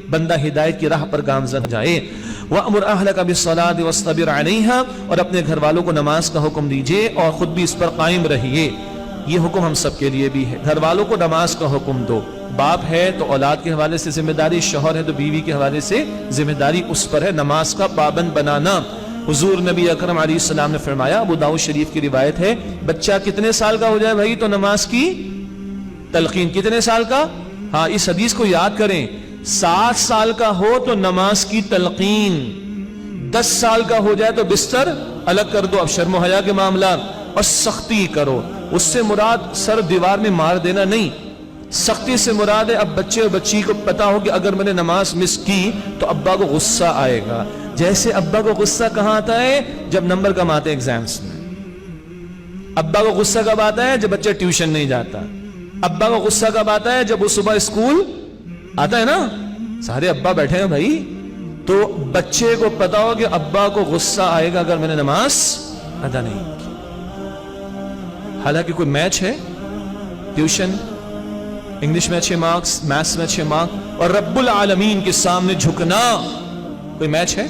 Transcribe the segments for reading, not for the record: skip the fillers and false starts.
بندہ ہدایت کی راہ پر گامزن جائے۔ وَأْمُرْ أَهْلَكَ بِالصَّلَاةِ وَاصْطَبِرْ عَلَيْهَا، اور اپنے گھر والوں کو نماز کا حکم دیجئے اور خود بھی اس پر قائم رہیے۔ یہ حکم ہم سب کے لیے بھی ہے، گھر والوں کو نماز کا حکم دو۔ باپ ہے تو اولاد کے حوالے سے ذمہ داری، شوہر ہے تو بیوی کے حوالے سے ذمہ داری اس پر ہے نماز کا پابند بنانا۔ حضور نبی اکرم علیہ السلام نے فرمایا، ابو داؤد شریف کی روایت ہے، بچہ کتنے سال کا ہو جائے بھائی تو نماز کی تلقین، کتنے سال کا؟ ہاں اس حدیث کو یاد کریں، 7 سال کا ہو تو نماز کی تلقین، 10 سال کا ہو جائے تو بستر الگ کر دو، اب شرم و حیا کے معاملات، اور سختی کرو۔ اس سے مراد سر دیوار میں مار دینا نہیں، سختی سے مراد ہے اب بچے اور بچی کو پتا ہو کہ اگر میں نے نماز مس کی تو ابا کو غصہ آئے گا۔ جیسے ابا کو غصہ کہاں آتا ہے؟ جب نمبر کم آتے ہیں ایگزامز میں۔ ابا کو غصہ کب آتا ہے؟ جب بچہ ٹیوشن نہیں جاتا۔ ابا کو غصہ کب آتا ہے؟ جب وہ صبح اسکول آتا ہے نا، سارے ابا بیٹھے ہیں بھائی، تو بچے کو پتا ہو کہ ابا کو غصہ آئے گا اگر میں نے نماز ادا نہیں کی۔ حالانکہ کوئی میچ ہے، ٹیوشن، انگلش میں اچھے مارکس، میتھس میں اچھے مارکس، اور رب العالمین کے سامنے جھکنا، کوئی میچ ہے؟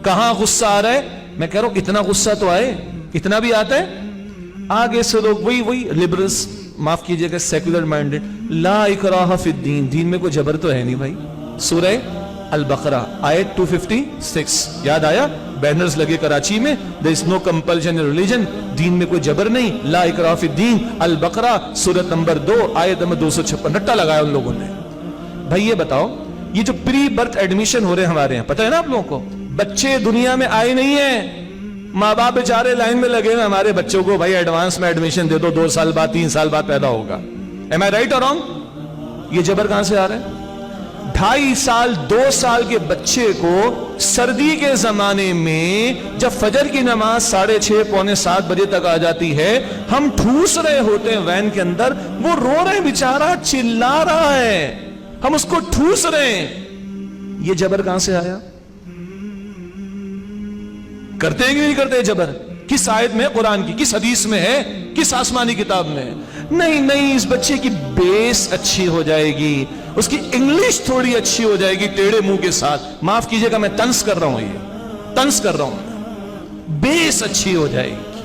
کہاں غصہ آ رہا ہے؟ میں کہہ رہا ہوں اتنا غصہ تو آئے، اتنا بھی آتا ہے۔ آگے سے لوگ وہی لبرلز، معاف کیجئے گا سیکولر مائنڈڈ، لا اکراہ فی الدین، دین میں کوئی جبر تو ہے نہیں بھائی۔ سورہ البقرہ آیت 256 یاد آیا؟ بینرز لگے کراچی میں، there is no compulsion in religion، دین میں کوئی جبر نہیں، لا اکراہ فی الدین، البقرہ سورت نمبر 2 آیت نمبر 256، رٹا لگایا ان لوگوں نے۔ بھائی یہ بتاؤ، یہ جو پری برتھ ایڈمیشن ہو رہے ہیں ہمارے یہاں، پتہ ہے نا آپ لوگوں کو، بچے دنیا میں آئے نہیں ہیں، ماں باپ بیچارے لائن میں لگے ہوئے ہمارے بچوں کو بھائی ایڈوانس میں ایڈمیشن دے دو، 2 سال بعد 3 سال بعد پیدا ہوگا۔ Am I right or wrong؟ یہ جبر کہاں سے آ رہا ہے؟ 2.5 سال 2 سال کے بچے کو سردی کے زمانے میں جب فجر کی نماز 6:30 پونے 7 بجے تک آ جاتی ہے، ہم ٹھوس رہے ہوتے ہیں وین کے اندر، وہ رو رہے ہیں بیچارہ، چلا رہا ہے، ہم اس کو ٹھوس رہے ہیں۔ یہ جبر کہاں سے آیا؟ کرتے ہیں کہ نہیں کرتے جبر؟ کس آیت میں؟ قرآن کی کس حدیث میں ہے؟ کس آسمانی کتاب میں ہے؟ نہیں، اس بچے کی بیس اچھی ہو جائے گی، اس کی انگلش تھوڑی اچھی ہو جائے گی ٹیڑے منہ کے ساتھ، معاف کیجئے گا میں طنز کر رہا ہوں، یہ طنز کر رہا ہوں، بیس اچھی ہو جائے گی،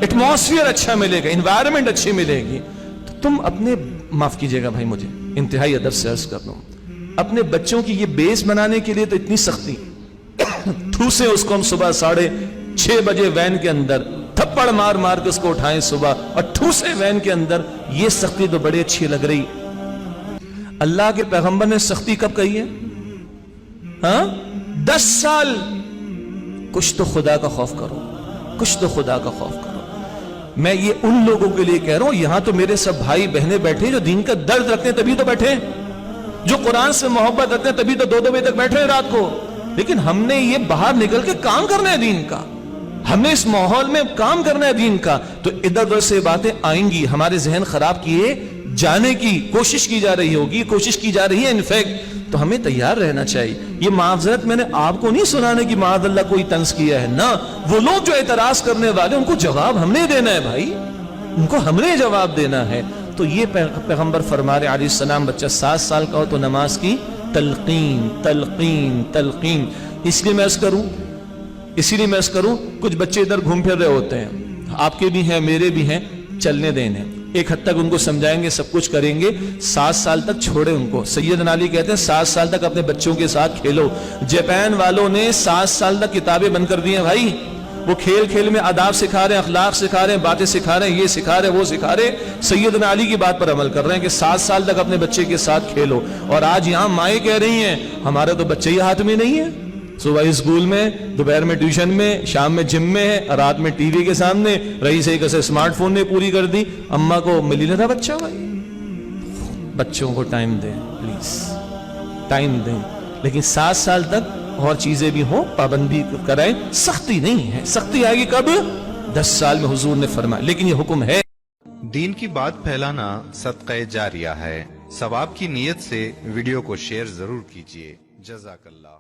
ایٹماسفیئر اچھا ملے گا، انوائرمنٹ اچھی ملے گی، تو تم اپنے، معاف کیجئے گا بھائی مجھے انتہائی ادب سے عرض کر رہا ہوں، اپنے بچوں کی یہ بیس بنانے کے لیے تو اتنی سختی، ٹھوسے اس کو ہم صبح 6:30 بجے وین کے اندر، تھپڑ مار مار کے اس کو اٹھائیں صبح اور ٹھوسے وین کے اندر، یہ سختی تو بڑی اچھی لگ رہی۔ اللہ کے پیغمبر نے سختی کب کہی ہے؟ ہاں 10 سال۔ کچھ تو خدا کا خوف کرو، کچھ تو خدا کا خوف کرو۔ میں یہ ان لوگوں کے لیے کہہ رہا ہوں، یہاں تو میرے سب بھائی بہنیں بیٹھے جو دین کا درد رکھتے ہیں تبھی تو بیٹھے، جو قرآن سے محبت رکھتے ہیں تبھی تو 2 بجے تک بیٹھے ہیں رات کو، لیکن ہم نے یہ باہر نکل کے کام کرنا ہے دین کا، ہم نے اس ماحول میں کام کرنا ہے دین کا، تو ادھر ادھر سے باتیں آئیں گی، ہمارے ذہن خراب کیے جانے کی کوشش کی جا رہی ہوگی، کوشش کی جا رہی ہے انفیکٹ، تو ہمیں تیار رہنا چاہیے۔ یہ معذرت میں نے آپ کو نہیں سنانے کی معاذ اللہ کوئی طنز کیا ہے، نہ، وہ لوگ جو اعتراض کرنے والے ان کو جواب ہم نے دینا ہے بھائی، ان کو ہم نے جواب دینا ہے۔ تو یہ پیغمبر فرما رہے علیہ السلام، بچہ 7 سال کا ہو تو نماز کی تلقین تلقین تلقین۔ اس لیے میں عرض کروں کچھ بچے ادھر گھوم پھر رہے ہوتے ہیں، آپ کے بھی ہیں میرے بھی ہیں، چلنے دینے، ایک حد تک ان کو سمجھائیں گے، سب کچھ کریں گے، 7 سال تک چھوڑے ان کو۔ سیدنا علی کہتے ہیں 7 سال تک اپنے بچوں کے ساتھ کھیلو۔ جاپان والوں نے 7 سال تک کتابیں بند کر دی ہیں بھائی، وہ کھیل کھیل میں آداب سکھا رہے ہیں، اخلاق سکھا رہے ہیں، باتیں سکھا رہے ہیں، یہ سکھا رہے ہیں، وہ سکھا رہے ہیں۔ سیدنا علی کی بات پر عمل کر رہے ہیں کہ 7 سال تک اپنے بچے کے ساتھ کھیلو، اور آج یہاں مائیں کہہ رہی ہیں ہمارا تو بچے ہی ہاتھ میں نہیں ہے، صبح اسکول میں، دوپہر میں ٹیوشن میں، شام میں جم میں ہے، رات میں ٹی وی کے سامنے، رہی سے کیسے اسمارٹ فون نے پوری کر دی، اماں کو مل ہی نہ تھا بچہ۔ بھائی بچوں کو ٹائم دیں پلیز، ٹائم دیں، لیکن 7 سال تک اور چیزیں بھی ہوں، پابندی کرائیں، سختی نہیں ہے، سختی آئے گی کب؟ 10 سال میں حضور نے فرمایا، لیکن یہ حکم ہے۔ دین کی بات پھیلانا صدقہ جاریہ ہے، ثواب کی نیت سے ویڈیو کو شیئر ضرور کیجیے۔ جزاک اللہ۔